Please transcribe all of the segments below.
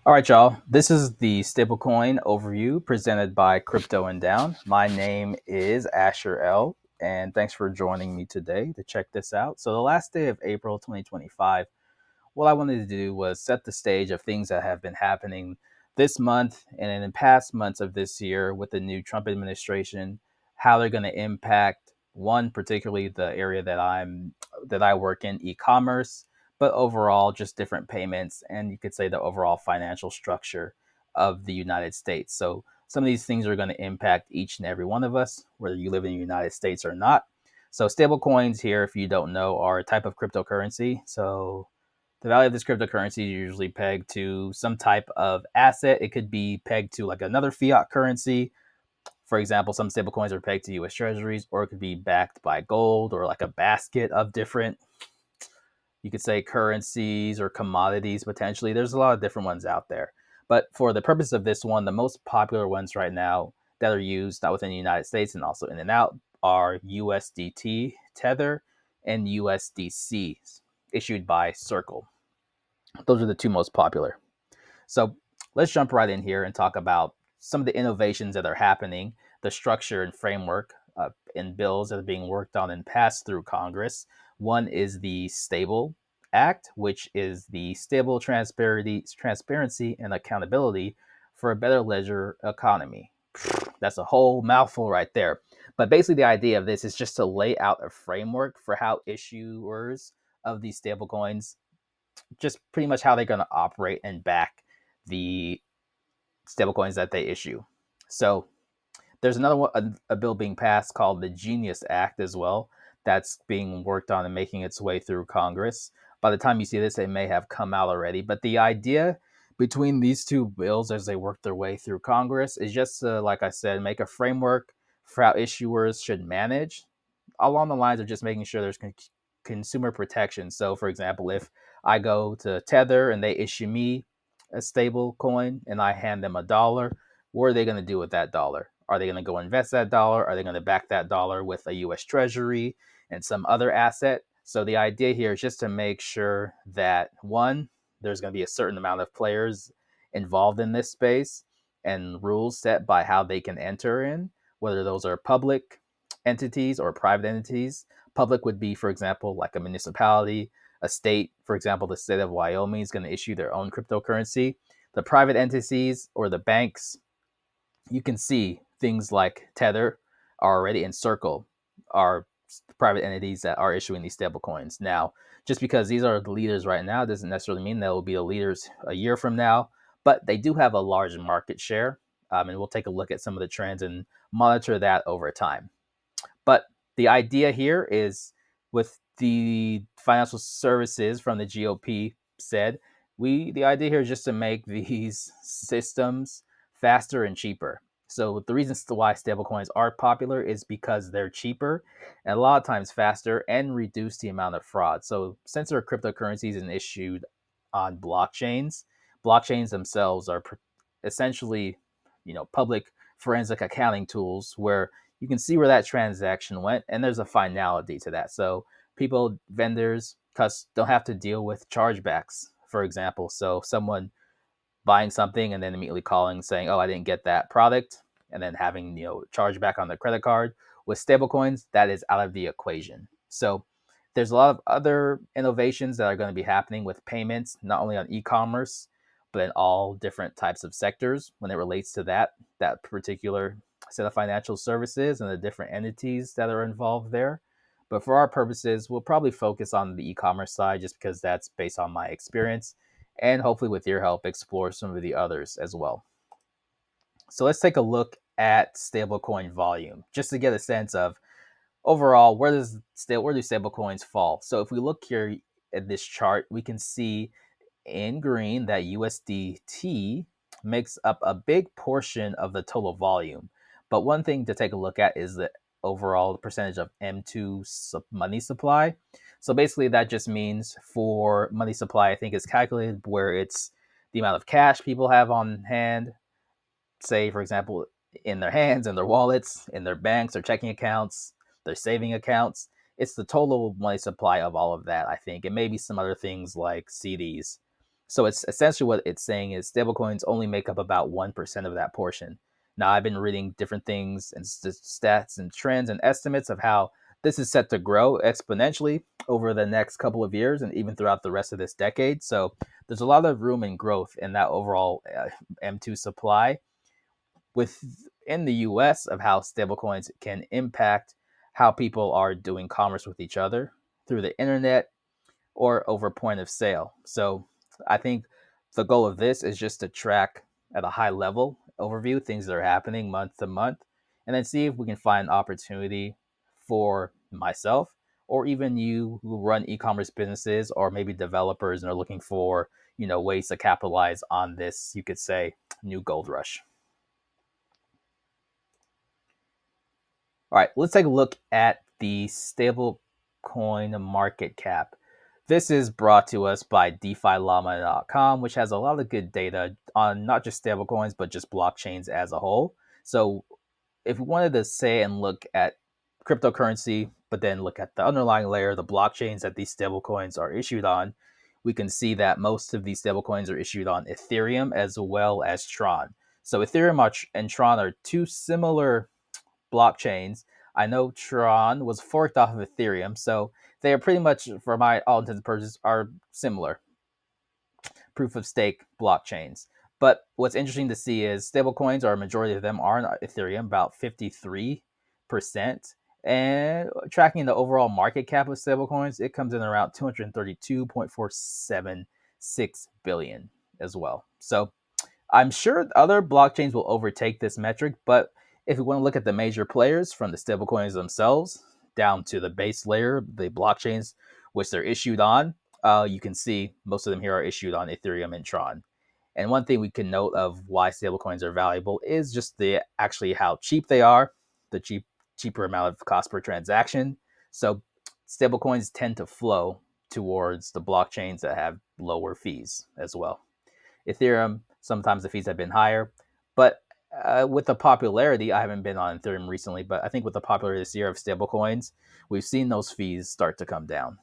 All right, y'all. This is the stablecoin overview presented by Crypto and Down. My name is Asher L, and thanks for joining me today to check this out. So, the last day of April 2025, what I wanted to do was set the stage of things that have been happening this month and in past months of this year with the new Trump administration, how they're going to impact one, particularly the area that I work in, e-commerce, but overall just different payments, and you could say the overall financial structure of the United States. So some of these things are going to impact each and every one of us, whether you live in the United States or not. So stable coins here, if you don't know, are a type of cryptocurrency. So the value of this cryptocurrency is usually pegged to some type of asset. It could be pegged to like another fiat currency. For example, some stablecoins are pegged to US treasuries, or it could be backed by gold or like a basket of different, you could say, currencies or commodities potentially. There's a lot of different ones out there. But for the purpose of this one, the most popular ones right now that are used not within the United States and also in and out are USDT, Tether, and USDC issued by Circle. Those are the two most popular. So let's jump right in here and talk about some of the innovations that are happening, the structure and framework in bills that are being worked on and passed through Congress. One is the Stable Act, which is the stable transparency and accountability for a better ledger economy. That's a whole mouthful right there. But basically, the idea of this is just to lay out a framework for how issuers of these stablecoins, just pretty much how they're going to operate and back the stablecoins that they issue. So there's another one, a bill being passed called the Genius Act as well. That's being worked on and making its way through Congress. By the time you see this, it may have come out already. But the idea between these two bills as they work their way through Congress is just to, like I said, make a framework for how issuers should manage along the lines of just making sure there's consumer protection. So, for example, if I go to Tether and they issue me a stable coin and I hand them a dollar, what are they going to do with that dollar? Are they going to go invest that dollar? Are they going to back that dollar with a US Treasury and some other asset? So, the idea here is just to make sure that one, there's going to be a certain amount of players involved in this space and rules set by how they can enter in, whether those are public entities or private entities. Public would be, for example, like a municipality, a state. For example, the state of Wyoming is going to issue their own cryptocurrency. The private entities or the banks, you can see things like Tether are already in Circle, are private entities that are issuing these stable coins. Now, just because these are the leaders right now doesn't necessarily mean they will be the leaders a year from now, but they do have a large market share. And we'll take a look at some of the trends and monitor that over time. But the idea here is, with the financial services from the GOP said, the idea here is just to make these systems faster and cheaper. So the reasons to why stablecoins are popular is because they're cheaper and a lot of times faster and reduce the amount of fraud. So since they're cryptocurrencies and issued on blockchains themselves are essentially, public forensic accounting tools where you can see where that transaction went and there's a finality to that. So people, vendors, don't have to deal with chargebacks, for example. So someone buying something and then immediately calling saying, "Oh, I didn't get that product," and then having chargeback on their credit card. With stablecoins, that is out of the equation. So there's a lot of other innovations that are going to be happening with payments, not only on e-commerce, but in all different types of sectors when it relates to that particular set of financial services and the different entities that are involved there. But for our purposes, we'll probably focus on the e-commerce side just because that's based on my experience, and hopefully with your help explore some of the others as well. So let's take a look at stablecoin volume just to get a sense of overall where do stablecoins fall. So if we look here at this chart, we can see in green that USDT makes up a big portion of the total volume. But one thing to take a look at is the overall percentage of M2 money supply. So basically, that just means for money supply, I think it's calculated where it's the amount of cash people have on hand, say, for example, in their hands, in their wallets, in their banks, their checking accounts, their saving accounts. It's the total money supply of all of that, I think, and maybe some other things like CDs. So it's essentially what it's saying is stablecoins only make up about 1% of that portion. Now, I've been reading different things and stats and trends and estimates of how this is set to grow exponentially over the next couple of years and even throughout the rest of this decade. So there's a lot of room and growth in that overall M2 supply within the US of how stablecoins can impact how people are doing commerce with each other through the internet or over point of sale. So I think the goal of this is just to track at a high level overview things that are happening month to month, and then see if we can find opportunity for myself or even you who run e-commerce businesses or maybe developers and are looking for ways to capitalize on this, you could say, new gold rush. All right, let's take a look at the stablecoin market cap. This is brought to us by DeFiLlama.com, which has a lot of good data on not just stablecoins, but just blockchains as a whole. So, if we wanted to say and look at cryptocurrency, but then look at the underlying layer, the blockchains that these stablecoins are issued on, we can see that most of these stablecoins are issued on Ethereum as well as Tron. So, Ethereum and Tron are two similar blockchains. I know Tron was forked off of Ethereum, so they are pretty much, for my all intents and purposes, are similar proof of stake blockchains. But what's interesting to see is stablecoins, or a majority of them are on Ethereum, about 53%. And tracking the overall market cap of stablecoins, it comes in around 232.476 billion as well. So I'm sure other blockchains will overtake this metric, but if we want to look at the major players from the stablecoins themselves down to the base layer, the blockchains which they're issued on, you can see most of them here are issued on Ethereum and Tron. And one thing we can note of why stablecoins are valuable is just the actually how cheap they are, the cheaper amount of cost per transaction. So stablecoins tend to flow towards the blockchains that have lower fees as well. Ethereum, sometimes the fees have been higher, but with the popularity, I haven't been on Ethereum recently, but I think with the popularity this year of stablecoins, we've seen those fees start to come down.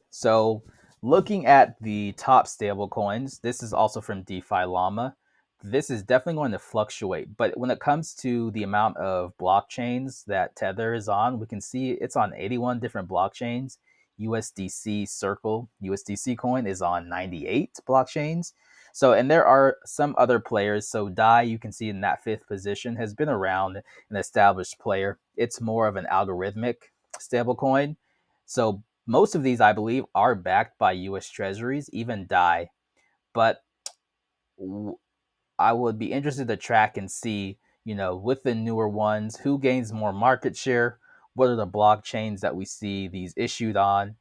So, looking at the top stablecoins, this is also from DeFi Llama. This is definitely going to fluctuate, but when it comes to the amount of blockchains that Tether is on, we can see it's on 81 different blockchains. USDC Circle, USDC coin is on 98 blockchains. So, and there are some other players. So, DAI, you can see in that fifth position, has been around, an established player. It's more of an algorithmic stablecoin. So, most of these, I believe, are backed by U.S. Treasuries, even DAI. But I would be interested to track and see, with the newer ones, who gains more market share. What are the blockchains that we see these issued on?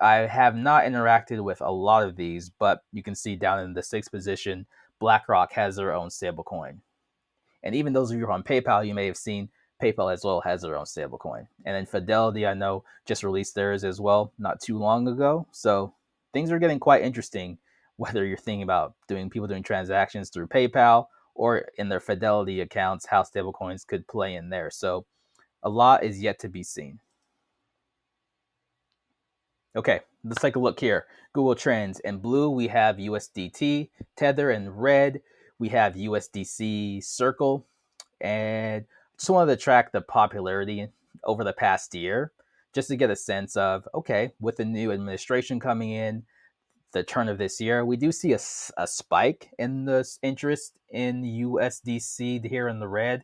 I have not interacted with a lot of these, but you can see down in the sixth position, BlackRock has their own stablecoin. And even those of you who are on PayPal, you may have seen PayPal as well has their own stablecoin. And then Fidelity, I know, just released theirs as well not too long ago. So things are getting quite interesting, whether you're thinking about people doing transactions through PayPal or in their Fidelity accounts, how stablecoins could play in there. So a lot is yet to be seen. Okay, let's take a look here. Google Trends. In blue, we have USDT. Tether in red, we have USDC Circle. And just wanted to track the popularity over the past year just to get a sense of, okay, with the new administration coming in, the turn of this year, we do see a spike in the interest in USDC here in the red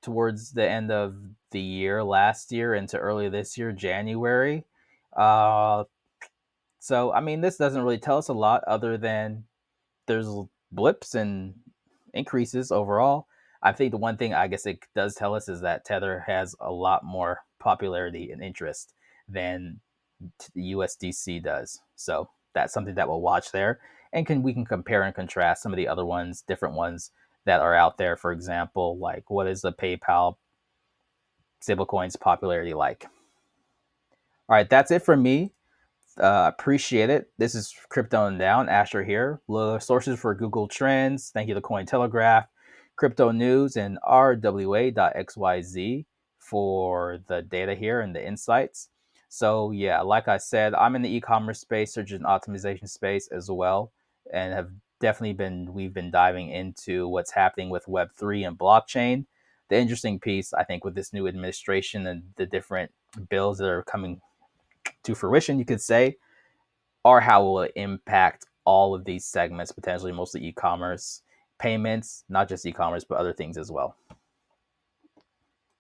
towards the end of the year last year into early this year, January. Uh, so, I mean, this doesn't really tell us a lot other than there's blips and increases overall. I think the one thing I guess it does tell us is that Tether has a lot more popularity and interest than the USDC does. So that's something that we'll watch there, and we can compare and contrast some of the other ones, different ones that are out there. For example, like what is the PayPal stablecoin's popularity like? All right, that's it for me. Appreciate it. This is Crypto and Down. Asher here. Sources for Google Trends. Thank you to Cointelegraph, Crypto News, and RWA.xyz for the data here and the insights. So yeah, like I said, I'm in the e-commerce space, search engine optimization space as well, and have definitely been we've been diving into what's happening with Web3 and blockchain. The interesting piece, I think, with this new administration and the different bills that are coming to fruition, you could say, are how will it impact all of these segments, potentially mostly e-commerce, payments, not just e-commerce, but other things as well.